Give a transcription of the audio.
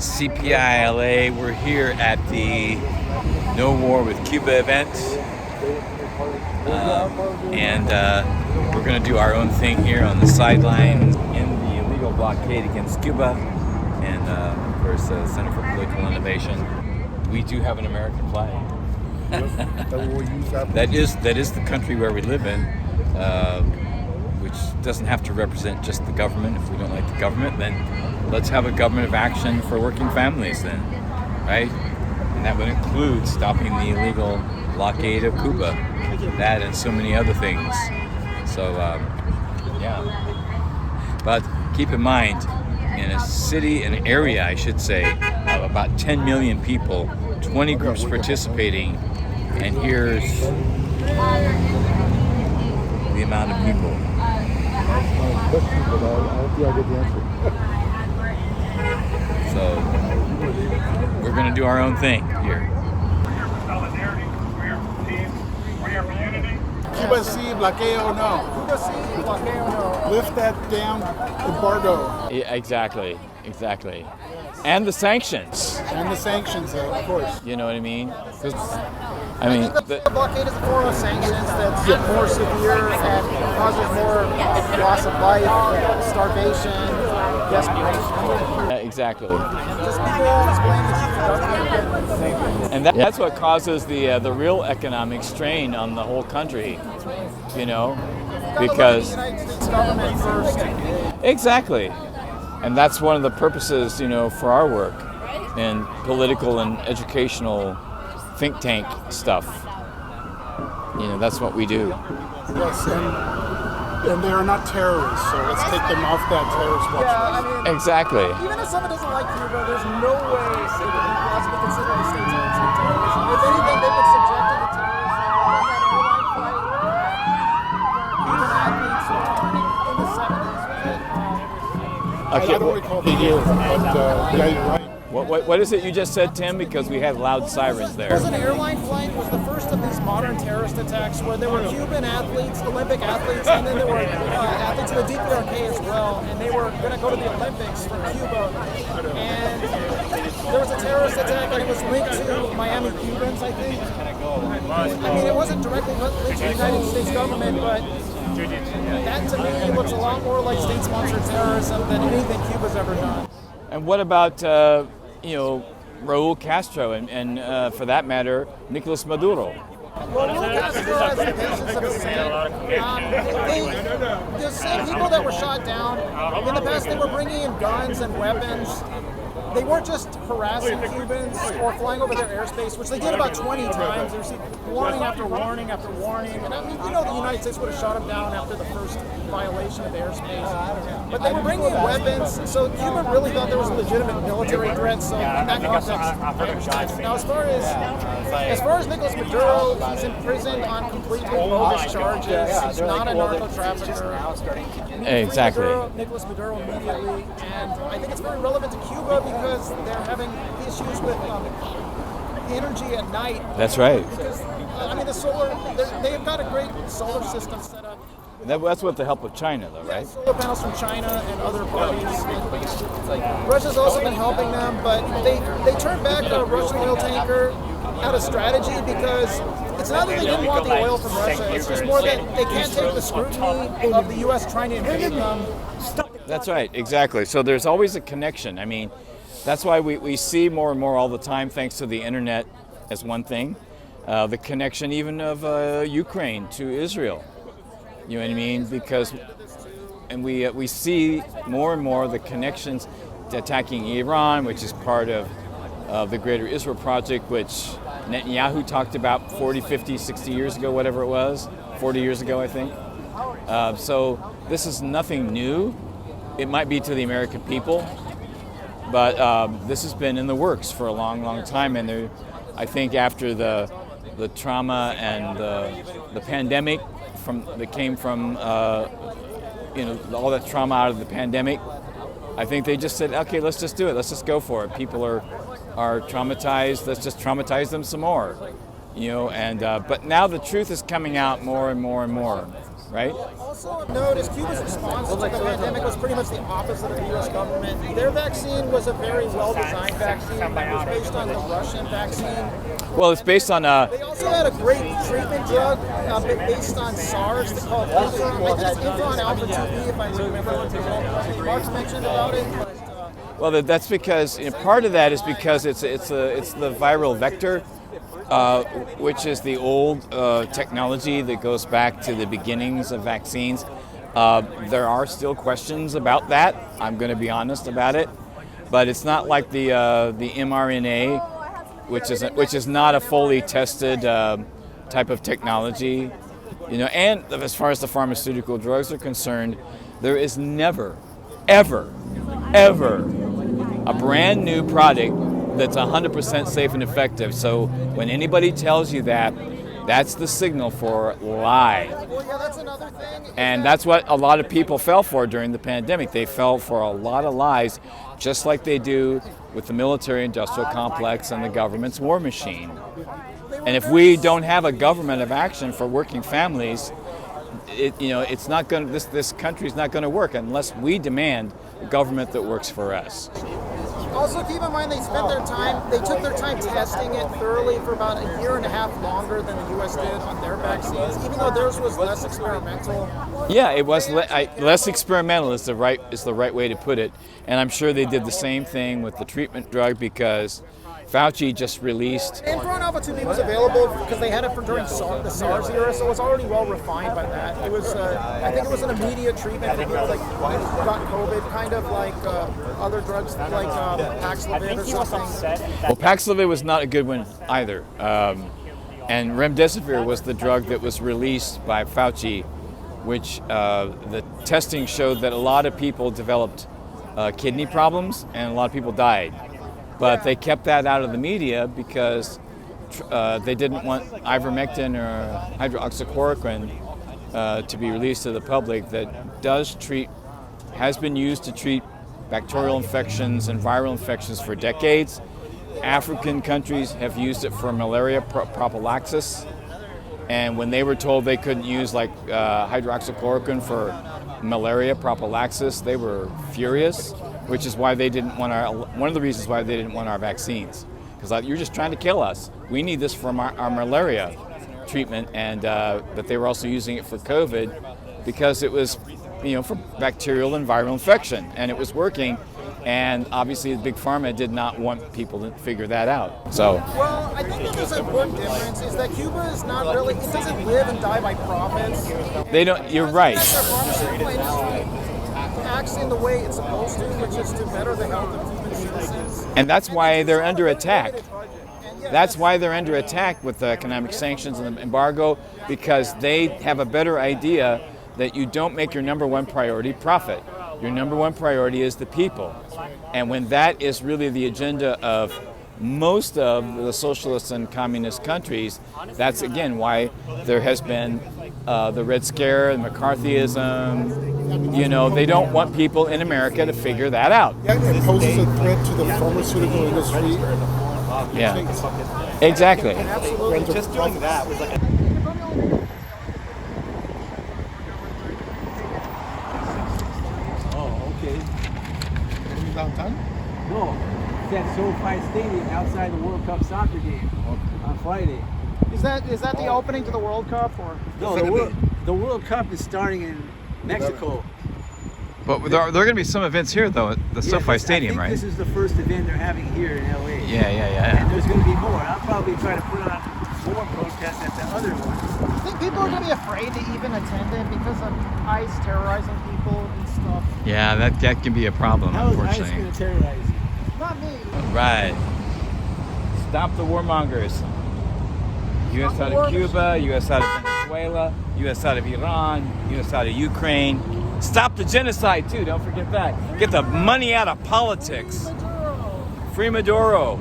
CPI LA. We're here at the No War with Cuba event. And we're going to do our own thing here on the sidelines in the illegal blockade against Cuba. And of course, Center for Political Innovation. We do have an American flag. That is the country where we live in, which doesn't have to represent just the government. If we don't like the government, then let's have a government of action for working families then, right? And that would include stopping the illegal blockade of Cuba, that and so many other things. So, yeah. But keep in mind, in a city, an area, I should say, of about 10 million people, 20 groups participating, and here's the amount of people. So we're going to do our own thing here. Cuba sí, bloqueo no. Cuba sí, bloqueo no. Lift that damn embargo. Yeah, exactly. And the sanctions. And the sanctions, of course. You know what I mean? The blockade is a form of sanctions that's more severe and causes more loss of life, starvation, desperation. Exactly. Just people always blame the government. And that's what causes the real economic strain on the whole country. You know, because the United States government first. Exactly. And that's one of the purposes, you know, for our work in political and educational think tank stuff. You know, that's what we do. Yes, and they are not terrorists, so let's take them off that terrorist watch list. I mean, Exactly. even if someone doesn't like Cuba, there's no way that the people has to be considered the state's answer to terrorism. If anything, they've been subjected to terrorism. That airline flight, Cuban athletes were in the 70s, right? Okay. I don't recall the year, but yeah, you're right. What is it you just said, Tim? Because we had loud sirens there. It was an airline flight. It was the first of these modern terrorist attacks where there were Cuban athletes, Olympic athletes, and then there were athletes in the DPRK as well. And they were going to go to the Olympics from Cuba. And there was a terrorist attack, and it was linked to Miami Cubans, I think. I mean, it wasn't directly linked to the United States government, but that to me looks a lot more like state-sponsored terrorism than anything Cuba's ever done. And what about, Raul Castro and for that matter, Nicolas Maduro? Well, Raul Castro has the patience of a saint. The same people that were shot down, in the past they were bringing in guns and weapons. They weren't just harassing Cubans or flying over their airspace, which they did about 20 times. They received warning after warning after warning. And I mean, the United States would have shot them down after the first violation of airspace. But they were bringing in weapons, so Cuba really thought there was a legitimate military threat. So in that context, I understand. Now, as far as Nicolas Maduro, he's in prison on completely bogus charges. He's not a narco trafficker. Exactly. Nicolas Maduro immediately, and I think it's very relevant to Cuba because they're having issues with energy at night. That's right. Because I mean, they've got a great solar system set up. That's with the help of China, though, right? Solar panels from China and other parties. Russia's also been helping them, but they turned back a Russian oil tanker out of strategy because it's not that they didn't want the oil from Russia. It's just more that they can't take the scrutiny of the U.S. trying to invade them. That's right, exactly. So there's always a connection. I mean, that's why we see more and more all the time, thanks to the internet as one thing, the connection even of Ukraine to Israel. You know what I mean? Because, and we see more and more the connections to attacking Iran, which is part of the Greater Israel Project, which Netanyahu talked about 40, 50, 60 years ago, whatever it was, 40 years ago, I think. So this is nothing new. It might be to the American people, but this has been in the works for a long, long time. And I think after the trauma and the pandemic that came from all that trauma out of the pandemic, I think they just said, okay, let's just do it. Let's just go for it. People are traumatized. Let's just traumatize them some more, And but now the truth is coming out more and more and more. right? Also notice Cuba's response to the pandemic was pretty much the opposite of the U.S. government. Their vaccine was a very well-designed vaccine that was based on the Russian vaccine. Well, it's based on They also had a great treatment drug based on SARS called Interferon. I think it's Interferon Alpha 2B, if I remember. Mark's mentioned about it. well, that's because part of that is because it's the viral vector, which is the old technology that goes back to the beginnings of vaccines. There are still questions about that. I'm going to be honest about it, but it's not like the mRNA, which is not a fully tested type of technology, And as far as the pharmaceutical drugs are concerned, there is never, ever, ever a brand new product that's 100% safe and effective. So when anybody tells you that, that's the signal for lie. Well, yeah, that's another thing. And that's what a lot of people fell for during the pandemic. They fell for a lot of lies, just like they do with the military-industrial complex and the government's war machine. And if we don't have a government of action for working families, it's not going. This country's not going to work unless we demand a government that works for us. Also, keep in mind they took their time testing it thoroughly for about a year and a half longer than the U.S. did on their vaccines, even though theirs was less experimental. Yeah, it was less experimental is the right way to put it. And I'm sure they did the same thing with the treatment drug because Fauci just released. Interferon Alpha 2B was available because they had it during the SARS era, so it was already well refined by that. It was, I think it was an immediate treatment for people that got COVID, kind of like other drugs like Paxlovid or something. Well, Paxlovid was not a good one either. And remdesivir was the drug that was released by Fauci, which the testing showed that a lot of people developed kidney problems and a lot of people died. But they kept that out of the media because they didn't want ivermectin or hydroxychloroquine to be released to the public. That has been used to treat bacterial infections and viral infections for decades. African countries have used it for malaria prophylaxis. And when they were told they couldn't use hydroxychloroquine for malaria prophylaxis, they were furious. Which is why they didn't want one of the reasons why they didn't want our vaccines. Because you're just trying to kill us. We need this for our malaria treatment, but they were also using it for COVID because it was, for bacterial and viral infection, and it was working. And obviously, the big pharma did not want people to figure that out. So. Well, I think that there's an important difference is that Cuba is not really. It doesn't live and die by profits. They don't. You're right. Their pharmaceutical industry acts in the way it's supposed to, which is to better the health of Cuban citizens. And that's why they're under attack. That's why they're under attack with the economic sanctions and the embargo, because they have a better idea that you don't make your number one priority profit. Your number one priority is the people. And when that is really the agenda of most of the socialist and communist countries, that's again why there has been the Red Scare and McCarthyism. They don't want people in America to figure that out. Yeah, it poses a threat to the pharmaceutical industry. Yeah, exactly. Absolutely. Just doing that was like Oh, okay. Are you downtown? No, it's at SoFi Stadium outside the World Cup soccer game on Friday. Is that the opening to the World Cup or? No, the World Cup is starting in Mexico. But there are going to be some events here, though, at the SoFi Stadium, I think right? This is the first event they're having here in LA. Yeah. And there's going to be more. I'll probably try to put on more protests at the other one. I think people are going to be afraid to even attend it because of ICE terrorizing people and stuff. Yeah, that can be a problem, How is ICE unfortunately. going to terrorize you? Not me. Right. Stop the warmongers. U.S. out of Cuba, U.S. out of Venezuela, U.S. out of Iran, U.S. out of Ukraine. Stop the genocide, too. Don't forget that. Get the money out of politics. Free Maduro.